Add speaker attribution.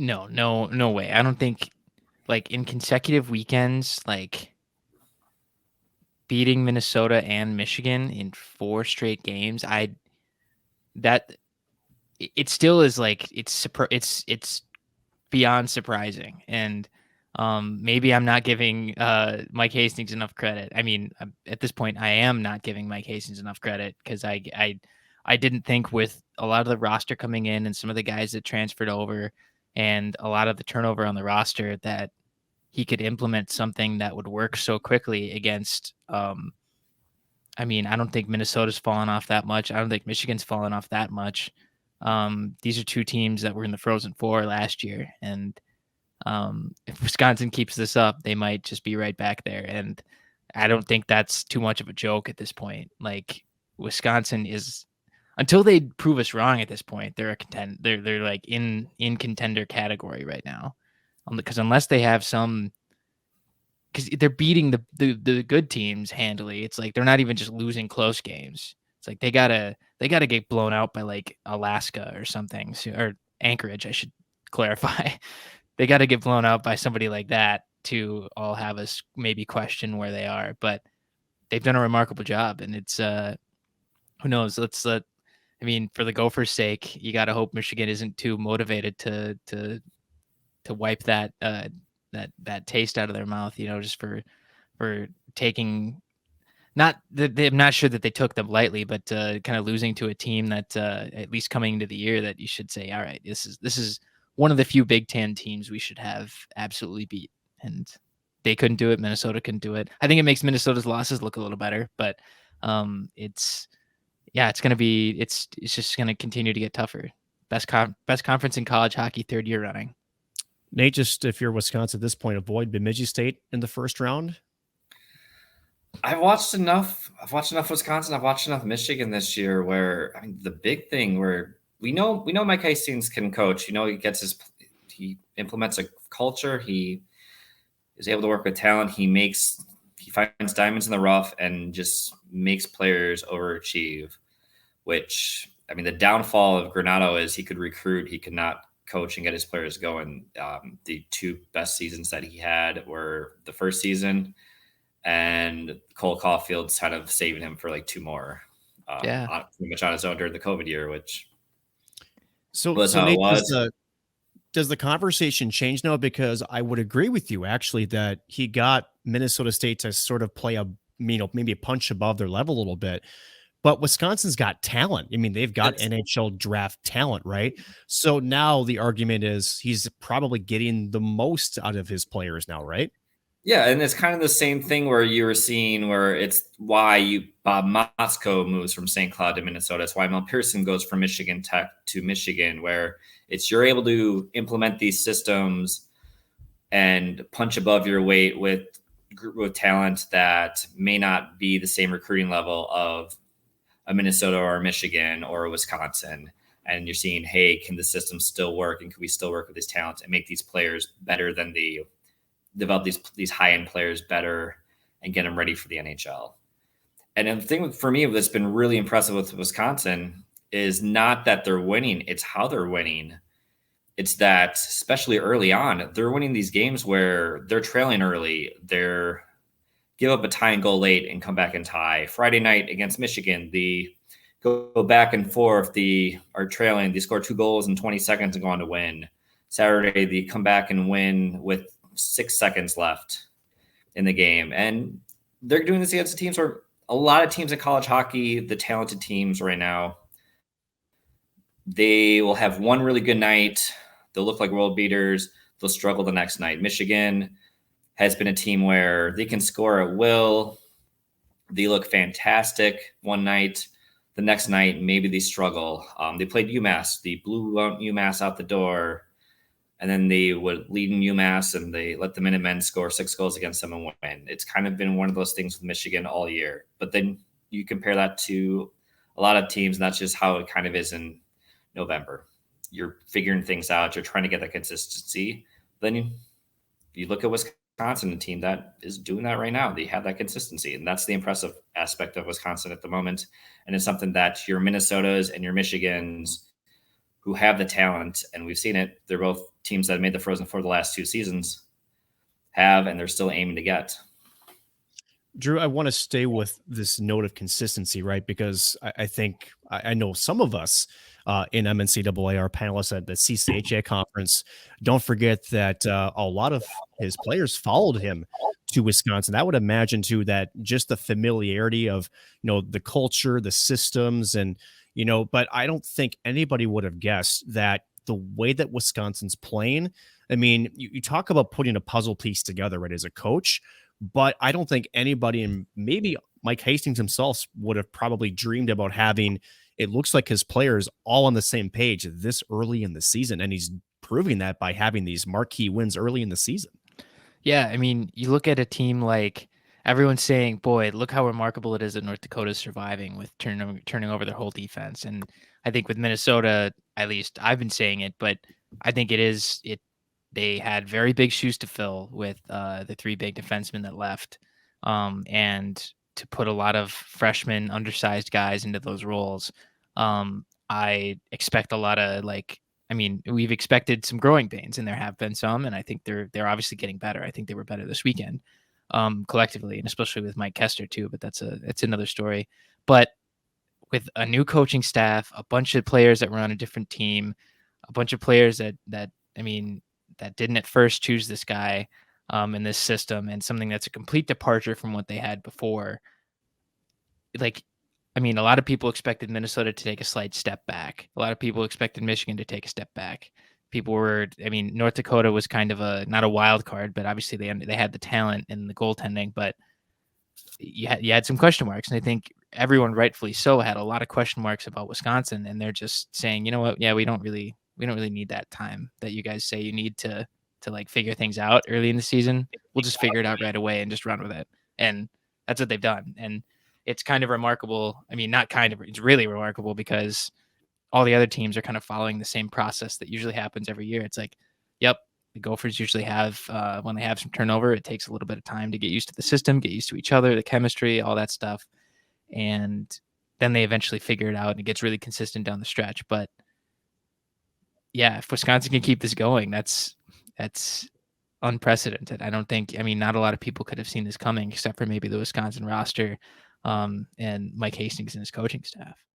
Speaker 1: No way. I don't think like in consecutive weekends, like beating Minnesota and Michigan in 4 straight games, that it still is like it's beyond surprising. And maybe I'm not giving Mike Hastings enough credit. I mean, at this point, I am not giving Mike Hastings enough credit because I didn't think with a lot of the roster coming in and some of the guys that transferred over and a lot of the turnover on the roster that he could implement something that would work so quickly against. I mean, I don't think Minnesota's fallen off that much. I don't think Michigan's fallen off that much. These are two teams that were in the Frozen Four last year, and if Wisconsin keeps this up, they might just be right back there. And I don't think that's too much of a joke at this point. Like Wisconsin is, until they prove us wrong at this point, they're a contend. They're like in contender category right now, because unless they have some, because they're beating the good teams handily. It's like they're not even just losing close games. It's like they gotta get blown out by like Alaska or something, or Anchorage. I should clarify. They got to get blown out by somebody like that to all have us maybe question where they are. But they've done a remarkable job, and it's who knows? I mean, for the Gophers' sake, you got to hope Michigan isn't too motivated to wipe that taste out of their mouth. Just for taking. Not that I'm not sure that they took them lightly, but kind of losing to a team that at least coming into the year that you should say, all right, this is one of the few Big Ten teams we should have absolutely beat, and they couldn't do it. Minnesota couldn't do it. I think it makes Minnesota's losses look a little better, but it's just gonna continue to get tougher. Best conference in college hockey, 3rd year running.
Speaker 2: Nate, just if you're Wisconsin at this point, avoid Bemidji State in the first round.
Speaker 3: I've watched enough Wisconsin. I've watched enough Michigan this year where, I mean, the big thing where we know Mike Hastings can coach. He implements a culture. He is able to work with talent. He finds diamonds in the rough and just makes players overachieve, which, I mean, the downfall of Granato is he could recruit, he could not coach and get his players going. The 2 best seasons that he had were the first season, and Cole Caulfield's kind of saving him for like 2 more, pretty much on his own during the COVID year, which was how
Speaker 2: Nate,
Speaker 3: it was.
Speaker 2: Does the conversation change now? Because I would agree with you actually that he got Minnesota State to sort of play maybe a punch above their level a little bit, but Wisconsin's got talent. I mean, they've got NHL draft talent, right? So now the argument is he's probably getting the most out of his players now, right?
Speaker 3: Yeah, and it's kind of the same thing where you were seeing where it's why Bob Motzko moves from St. Cloud to Minnesota. It's why Mel Pearson goes from Michigan Tech to Michigan, where you're able to implement these systems and punch above your weight with talent that may not be the same recruiting level of a Minnesota or a Michigan or a Wisconsin. And you're seeing, hey, can the system still work? And can we still work with these talents and make these players better than develop these high-end players better and get them ready for the NHL? And the thing for me that's been really impressive with Wisconsin is not that they're winning, it's how they're winning. It's that, especially early on, they're winning these games where they're trailing early. They're give up a tying goal late and come back and tie. Friday night against Michigan, they go back and forth. They are trailing. They score 2 goals in 20 seconds and go on to win. Saturday, they come back and win with 6 seconds left in the game. And they're doing this against the teams where a lot of teams in college hockey, the talented teams right now, they will have one really good night. They'll look like world beaters. They'll struggle the next night. Michigan has been a team where they can score at will. They look fantastic one night. The next night, maybe they struggle. They played UMass. They blew UMass out the door. And then they would lead in UMass and they let the Minutemen score 6 goals against them and win. It's kind of been one of those things with Michigan all year. But then you compare that to a lot of teams, and that's just how it kind of is in November. You're figuring things out. You're trying to get that consistency. Then you look at Wisconsin, a team that is doing that right now. They have that consistency, and that's the impressive aspect of Wisconsin at the moment. And it's something that your Minnesotas and your Michigans who have the talent, and we've seen it. They're both teams that have made the Frozen Four the last 2 seasons, and they're still aiming to get.
Speaker 2: Drew, I want to stay with this note of consistency, right? Because I think I know some of us in MNCAA, our panelists at the CCHA conference, don't forget that a lot of his players followed him to Wisconsin. I would imagine too that just the familiarity of, the culture, the systems, and but I don't think anybody would have guessed that the way that Wisconsin's playing. I mean, you talk about putting a puzzle piece together, right, as a coach. But I don't think anybody, and maybe Mike Hastings himself, would have probably dreamed about having, it looks like, his players all on the same page this early in the season. And he's proving that by having these marquee wins early in the season.
Speaker 1: Yeah, I mean, you look at a team like everyone's saying, boy, look how remarkable it is that North Dakota's surviving with turning over their whole defense. And I think with Minnesota, at least I've been saying it, but I think they had very big shoes to fill with the 3 big defensemen that left, and to put a lot of freshmen, undersized guys into those roles. I expect a lot of we've expected some growing pains, and there have been some, and I think they're obviously getting better. I think they were better this weekend, collectively, and especially with Mike Kester too. But that's another story. But with a new coaching staff, a bunch of players that were on a different team, a bunch of players that didn't at first choose this guy in this system, and something that's a complete departure from what they had before. A lot of people expected Minnesota to take a slight step back. A lot of people expected Michigan to take a step back. North Dakota was kind of not a wild card, but obviously they had the talent and the goaltending, but you had some question marks. And I think everyone, rightfully so, had a lot of question marks about Wisconsin, and they're just saying, you know what? Yeah, we don't really need that time that you guys say you need to figure things out early in the season. We'll just figure it out right away and just run with it. And that's what they've done. And it's kind of remarkable. It's really remarkable, because all the other teams are kind of following the same process that usually happens every year. It's like, yep, the Gophers usually have, when they have some turnover, it takes a little bit of time to get used to the system, get used to each other, the chemistry, all that stuff. And then they eventually figure it out, and it gets really consistent down the stretch. But yeah, if Wisconsin can keep this going, that's unprecedented. I don't think, not a lot of people could have seen this coming, except for maybe the Wisconsin roster, and Mike Hastings and his coaching staff.